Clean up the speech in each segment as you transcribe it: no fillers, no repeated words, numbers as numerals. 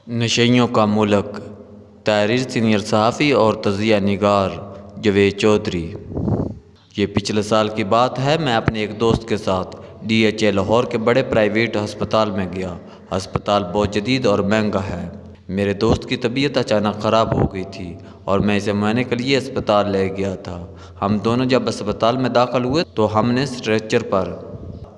نشیوں کا ملک، تحریر سینئر صحافی اور تجزیہ نگار جاوید چودھری۔ یہ پچھلے سال کی بات ہے، میں اپنے ایک دوست کے ساتھ DHA لاہور کے بڑے پرائیویٹ ہسپتال میں گیا۔ ہسپتال بہت جدید اور مہنگا ہے۔ میرے دوست کی طبیعت اچانک خراب ہو گئی تھی اور میں اسے معائنے کے لیے اسپتال لے گیا تھا۔ ہم دونوں جب اسپتال میں داخل ہوئے تو ہم نے اسٹریچر پر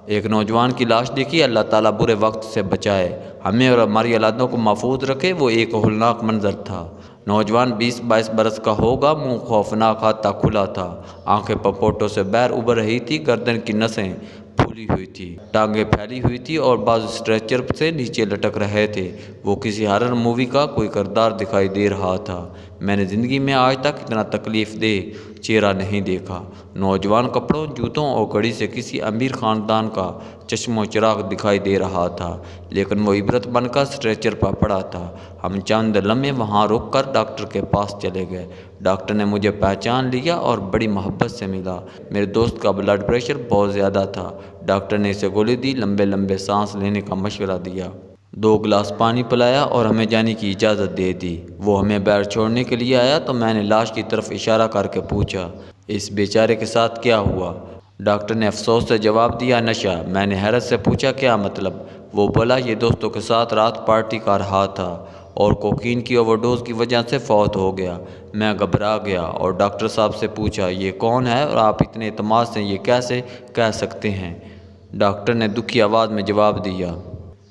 ایک نوجوان کی لاش دیکھی۔ اللہ تعالیٰ برے وقت سے بچائے، ہمیں اور ہماری اولادوں کو محفوظ رکھے۔ وہ ایک ہولناک منظر تھا۔ نوجوان 20-22 برس کا ہوگا، منہ خوفناک حد تک کھلا تھا، آنکھیں پپوٹوں سے باہر ابھر رہی تھی، گردن کی نسیں پھولی ہوئی تھی، ٹانگیں پھیلی ہوئی تھی اور بازو اسٹریچر سے نیچے لٹک رہے تھے۔ وہ کسی ہارر مووی کا کوئی کردار دکھائی دے رہا تھا۔ میں نے زندگی میں آج تک اتنا تکلیف دہ چہرہ نہیں دیکھا۔ نوجوان کپڑوں، جوتوں اور گھڑی سے کسی امیر خاندان کا چشم و چراغ دکھائی دے رہا تھا، لیکن وہ عبرت بن کر اسٹریچر پر پڑا تھا۔ ہم چند لمحے وہاں رک کر ڈاکٹر کے پاس چلے گئے۔ ڈاکٹر نے مجھے پہچان لیا اور بڑی محبت سے ملا۔ میرے دوست کا بلڈ پریشر بہت زیادہ تھا۔ ڈاکٹر نے اسے گولی دی، لمبے لمبے سانس لینے کا مشورہ دیا، 2 گلاس پانی پلایا اور ہمیں جانے کی اجازت دے دی۔ وہ ہمیں باہر چھوڑنے کے لیے آیا تو میں نے لاش کی طرف اشارہ کر کے پوچھا، اس بیچارے کے ساتھ کیا ہوا؟ ڈاکٹر نے افسوس سے جواب دیا، نشہ۔ میں نے حیرت سے پوچھا، کیا مطلب؟ وہ بولا، یہ دوستوں کے ساتھ رات پارٹی کر رہا تھا اور کوکین کی اوور ڈوز کی وجہ سے فوت ہو گیا۔ میں گھبرا گیا اور ڈاکٹر صاحب سے پوچھا، یہ کون ہے اور آپ اتنے اعتماد سے یہ کیسے کہہ سکتے ہیں؟ ڈاکٹر نے دکھی آواز میں جواب دیا،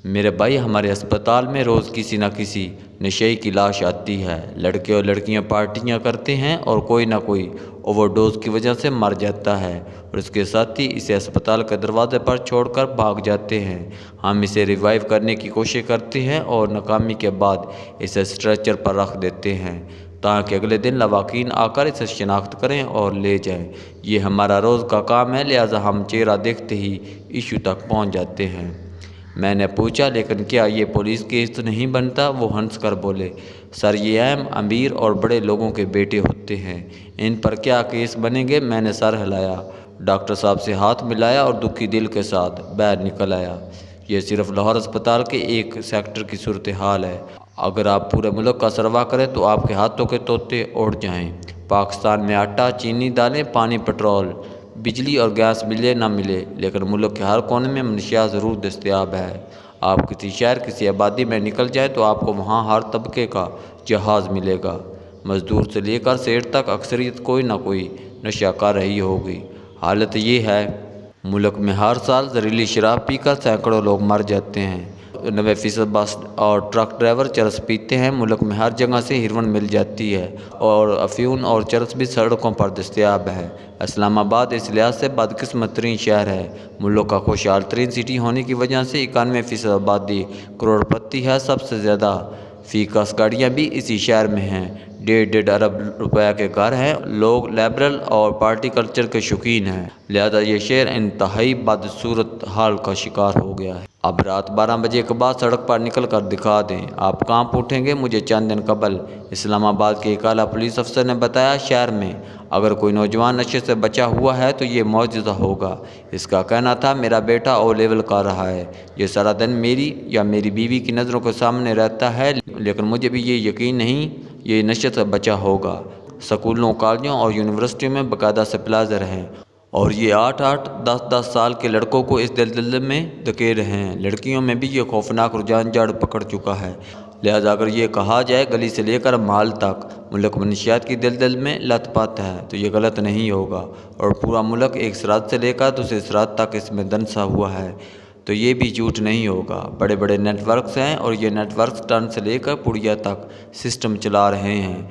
میرے بھائی، ہمارے اسپتال میں روز کسی نہ کسی نشئی کی لاش آتی ہے۔ لڑکے اور لڑکیاں پارٹیاں کرتے ہیں اور کوئی نہ کوئی اوور ڈوز کی وجہ سے مر جاتا ہے اور اس کے ساتھی اسے اسپتال کے دروازے پر چھوڑ کر بھاگ جاتے ہیں۔ ہم اسے ریوائیو کرنے کی کوشش کرتے ہیں اور ناکامی کے بعد اسے اسٹریچر پر رکھ دیتے ہیں تاکہ اگلے دن لواحقین آ کر اسے شناخت کریں اور لے جائیں۔ یہ ہمارا روز کا کام ہے، لہٰذا ہم چہرہ دیکھتے ہی ایشو تک پہنچ جاتے ہیں۔ میں نے پوچھا، لیکن کیا یہ پولیس کیس تو نہیں بنتا؟ وہ ہنس کر بولے، سر، یہ عام امیر اور بڑے لوگوں کے بیٹے ہوتے ہیں، ان پر کیا کیس بنیں گے؟ میں نے سر ہلایا، ڈاکٹر صاحب سے ہاتھ ملایا اور دکھی دل کے ساتھ باہر نکل آیا۔ یہ صرف لاہور اسپتال کے ایک سیکٹر کی صورتحال ہے۔ اگر آپ پورے ملک کا سروا کریں تو آپ کے ہاتھوں کے طوطے اڑ جائیں۔ پاکستان میں آٹا، چینی، دالیں، پانی، پٹرول، بجلی اور گیس ملے نہ ملے، لیکن ملک کے ہر کونے میں منشیات ضرور دستیاب ہے۔ آپ کسی شہر، کسی آبادی میں نکل جائیں تو آپ کو وہاں ہر طبقے کا جہاز ملے گا۔ مزدور سے لے کر سیٹ تک اکثریت کوئی نہ کوئی نشہ کر رہی ہوگی۔ حالت یہ ہے، ملک میں ہر سال زہریلی شراب پی کر سینکڑوں لوگ مر جاتے ہیں۔ 90% بس اور ٹرک ڈرائیور چرس پیتے ہیں۔ ملک میں ہر جگہ سے ہیروئن مل جاتی ہے اور افیون اور چرس بھی سڑکوں پر دستیاب ہے۔ اسلام آباد اس لحاظ سے بدقسمت ترین شہر ہے۔ ملک کا خوشحال ترین سٹی ہونے کی وجہ سے 91% آبادی کروڑپتی ہے۔ سب سے زیادہ فی کس گاڑیاں بھی اسی شہر میں ہیں۔ 1.5 ارب روپے کے گھر ہیں۔ لوگ لبرل اور پارٹی کلچر کے شوقین ہیں، لہذا یہ شہر انتہائی بدصورت حال کا شکار ہو گیا ہے۔ اب رات 12 بجے کے بعد سڑک پر نکل کر دکھا دیں، آپ کانپ اٹھیں گے۔ مجھے چند دن قبل اسلام آباد کے ایک اعلیٰ پولیس افسر نے بتایا، شہر میں اگر کوئی نوجوان نشے سے بچا ہوا ہے تو یہ معجزہ ہوگا۔ اس کا کہنا تھا، میرا بیٹا او لیول کر رہا ہے، یہ سارا دن میری یا میری بیوی کی نظروں کے سامنے رہتا ہے، لیکن مجھے بھی یہ یقین نہیں یہ نشے سے بچا ہوگا۔ سکولوں، کالجوں اور یونیورسٹیوں میں باقاعدہ سپلائزر ہیں اور یہ 8-8، 10-10 سال کے لڑکوں کو اس دلدل میں دھکیل رہے ہیں۔ لڑکیوں میں بھی یہ خوفناک رجحان جڑ پکڑ چکا ہے، لہذا اگر یہ کہا جائے گلی سے لے کر محل تک ملک منشیات کی دلدل میں لت پت ہے تو یہ غلط نہیں ہوگا، اور پورا ملک ایک سرحد سے لے کر دوسری سرحد تک اس میں دنسا ہوا ہے تو یہ بھی جھوٹ نہیں ہوگا۔ بڑے بڑے نیٹ ورکس ہیں اور یہ نیٹ ورکس ٹن سے لے کر پڑیا تک سسٹم چلا رہے ہیں۔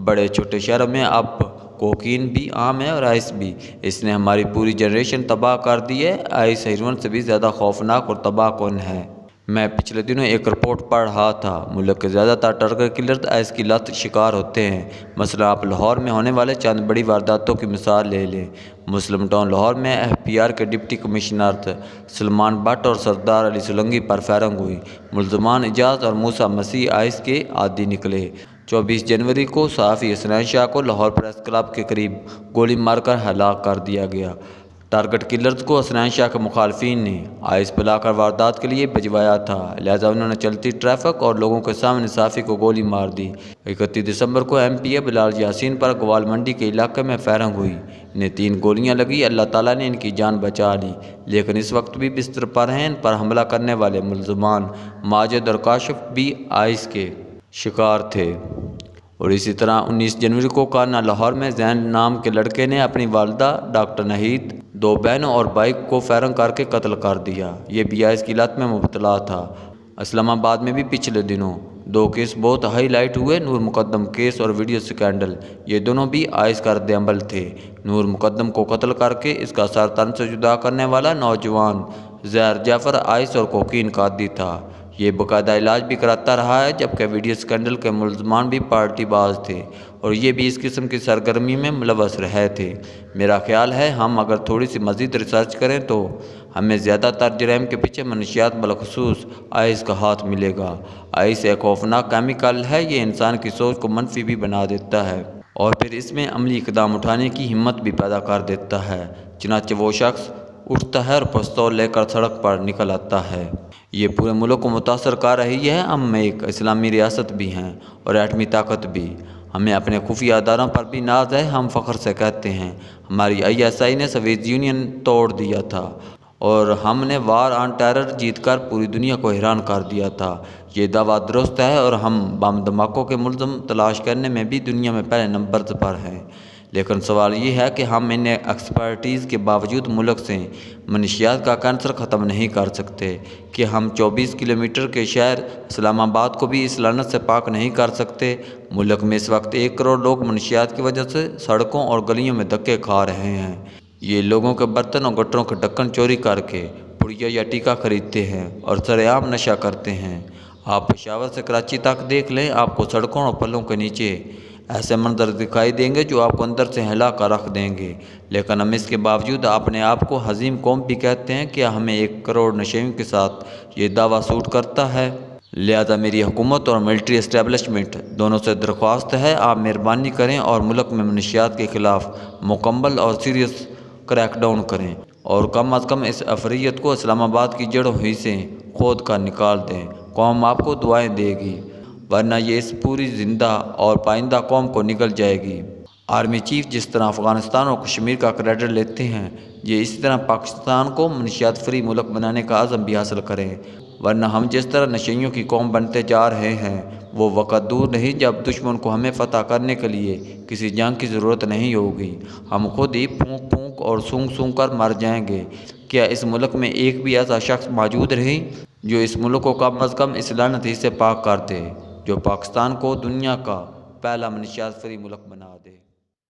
بڑے چھوٹے شہروں میں اب کوکین بھی عام ہے اور آئس بھی۔ اس نے ہماری پوری جنریشن تباہ کر دی ہے۔ آئس ہیروئن سے بھی زیادہ خوفناک اور تباہ کن ہے۔ میں پچھلے دنوں ایک رپورٹ پڑھ رہا تھا، ملک کے زیادہ تر ٹرک کلرز آئس کی لت شکار ہوتے ہیں۔ مثلا آپ لاہور میں ہونے والے چند بڑی وارداتوں کی مثال لے لیں۔ مسلم ٹاؤن لاہور میں FPR کے ڈپٹی کمشنر سلمان بٹ اور سردار علی سولنگی پر فائرنگ ہوئی۔ ملزمان اعجاز اور موسیٰ مسیح آئس کے عادی نکلے۔ 24 جنوری کو صحافی حسنین شاہ کو لاہور پریس کلب کے قریب گولی مار کر ہلاک کر دیا گیا۔ ٹارگٹ کلرز کو حسنین شاہ کے مخالفین نے آئس پلا کر واردات کے لیے بھجوایا تھا، لہٰذا انہوں نے چلتی ٹریفک اور لوگوں کے سامنے صحافی کو گولی مار دی۔ 31 دسمبر کو ایم پی اے بلال یاسین پر گوال منڈی کے علاقے میں فائرنگ ہوئی، انہیں 3 گولیاں لگی۔ اللہ تعالیٰ نے ان کی جان بچا لی، لیکن اس وقت بھی بستر پر ہیں۔ ان پر حملہ کرنے والے ملزمان ماجد اور کاشف بھی آئس کے شکار تھے۔ اور اسی طرح 19 جنوری کو کانا لاہور میں زین نام کے لڑکے نے اپنی والدہ ڈاکٹر نہید، 2 بہنوں اور بھائی کو فائرنگ کر کے قتل کر دیا۔ یہ بھی آئس کی لت میں مبتلا تھا۔ اسلام آباد میں بھی پچھلے دنوں 2 کیس بہت ہائی لائٹ ہوئے، نور مقدم کیس اور ویڈیو سکینڈل، یہ دونوں بھی آئس کا رد عمل تھے۔ نور مقدم کو قتل کر کے اس کا سر تن سے جدا کرنے والا نوجوان زہر جعفر آئس اور کوکین کا عادی تھا، یہ باقاعدہ علاج بھی کراتا رہا ہے، جبکہ ویڈیو سکینڈل کے ملزمان بھی پارٹی باز تھے اور یہ بھی اس قسم کی سرگرمی میں ملوث رہے تھے۔ میرا خیال ہے ہم اگر تھوڑی سی مزید ریسرچ کریں تو ہمیں زیادہ تر جرائم کے پیچھے منشیات بالخصوص آئس کا ہاتھ ملے گا۔ آئس ایک خوفناک کیمیکل ہے، یہ انسان کی سوچ کو منفی بھی بنا دیتا ہے اور پھر اس میں عملی اقدام اٹھانے کی ہمت بھی پیدا کر دیتا ہے۔ چنانچہ وہ شخص اٹھتا ہے اور پستول لے کر سڑک پر نکل آتا ہے۔ یہ پورے ملک کو متاثر کر رہی ہے۔ ہم ایک اسلامی ریاست بھی ہیں اور ایٹمی طاقت بھی، ہمیں اپنے خفیہ اداروں پر بھی ناز ہے۔ ہم فخر سے کہتے ہیں ہماری ISI نے سوویت یونین توڑ دیا تھا اور ہم نے وار آن ٹیرر جیت کر پوری دنیا کو حیران کر دیا تھا۔ یہ دعویٰ درست ہے اور ہم بم دھماکوں کے ملزم تلاش کرنے میں بھی دنیا میں پہلے نمبر پر ہیں، لیکن سوال یہ ہے کہ ہم ان ایکسپرٹیز کے باوجود ملک سے منشیات کا کینسر ختم نہیں کر سکتے، کہ ہم 24 کلومیٹر کے شہر اسلام آباد کو بھی اس لعنت سے پاک نہیں کر سکتے۔ ملک میں اس وقت 1 کروڑ لوگ منشیات کی وجہ سے سڑکوں اور گلیوں میں دھکے کھا رہے ہیں۔ یہ لوگوں کے برتن اور گٹروں کے ڈھکن چوری کر کے پڑیا یا ٹیکا خریدتے ہیں اور سرے عام نشہ کرتے ہیں۔ آپ پشاور سے کراچی تک دیکھ لیں، آپ کو سڑکوں اور پلوں کے نیچے ایسے منظر دکھائی دیں گے جو آپ کو اندر سے ہلا کر رکھ دیں گے، لیکن ہم اس کے باوجود اپنے آپ کو عظیم قوم بھی کہتے ہیں۔ کیا ہمیں 1 کروڑ نشیوں کے ساتھ یہ دعویٰ سوٹ کرتا ہے؟ لہذا میری حکومت اور ملٹری اسٹیبلشمنٹ دونوں سے درخواست ہے، آپ مہربانی کریں اور ملک میں منشیات کے خلاف مکمل اور سیریس کریک ڈاؤن کریں اور کم از کم اس افریت کو اسلام آباد کی جڑوں ہی سے کھود کر نکال دیں۔ قوم آپ کو دعائیں دے گی، ورنہ یہ اس پوری زندہ اور پائندہ قوم کو نگل جائے گی۔ آرمی چیف جس طرح افغانستان اور کشمیر کا کریڈٹ لیتے ہیں، یہ اسی طرح پاکستان کو منشیات فری ملک بنانے کا عزم بھی حاصل کریں، ورنہ ہم جس طرح نشیوں کی قوم بنتے جا رہے ہیں وہ وقت دور نہیں جب دشمن کو ہمیں فتح کرنے کے لیے کسی جنگ کی ضرورت نہیں ہوگی، ہم خود ہی پھونک پھونک اور سونگ سونگ کر مر جائیں گے۔ کیا اس ملک میں ایک بھی ایسا شخص موجود رہے جو اس ملک کو کم از کم اس لعنت ہی سے پاک کر دے، جو پاکستان کو دنیا کا پہلا منشیات فری ملک بنا دے؟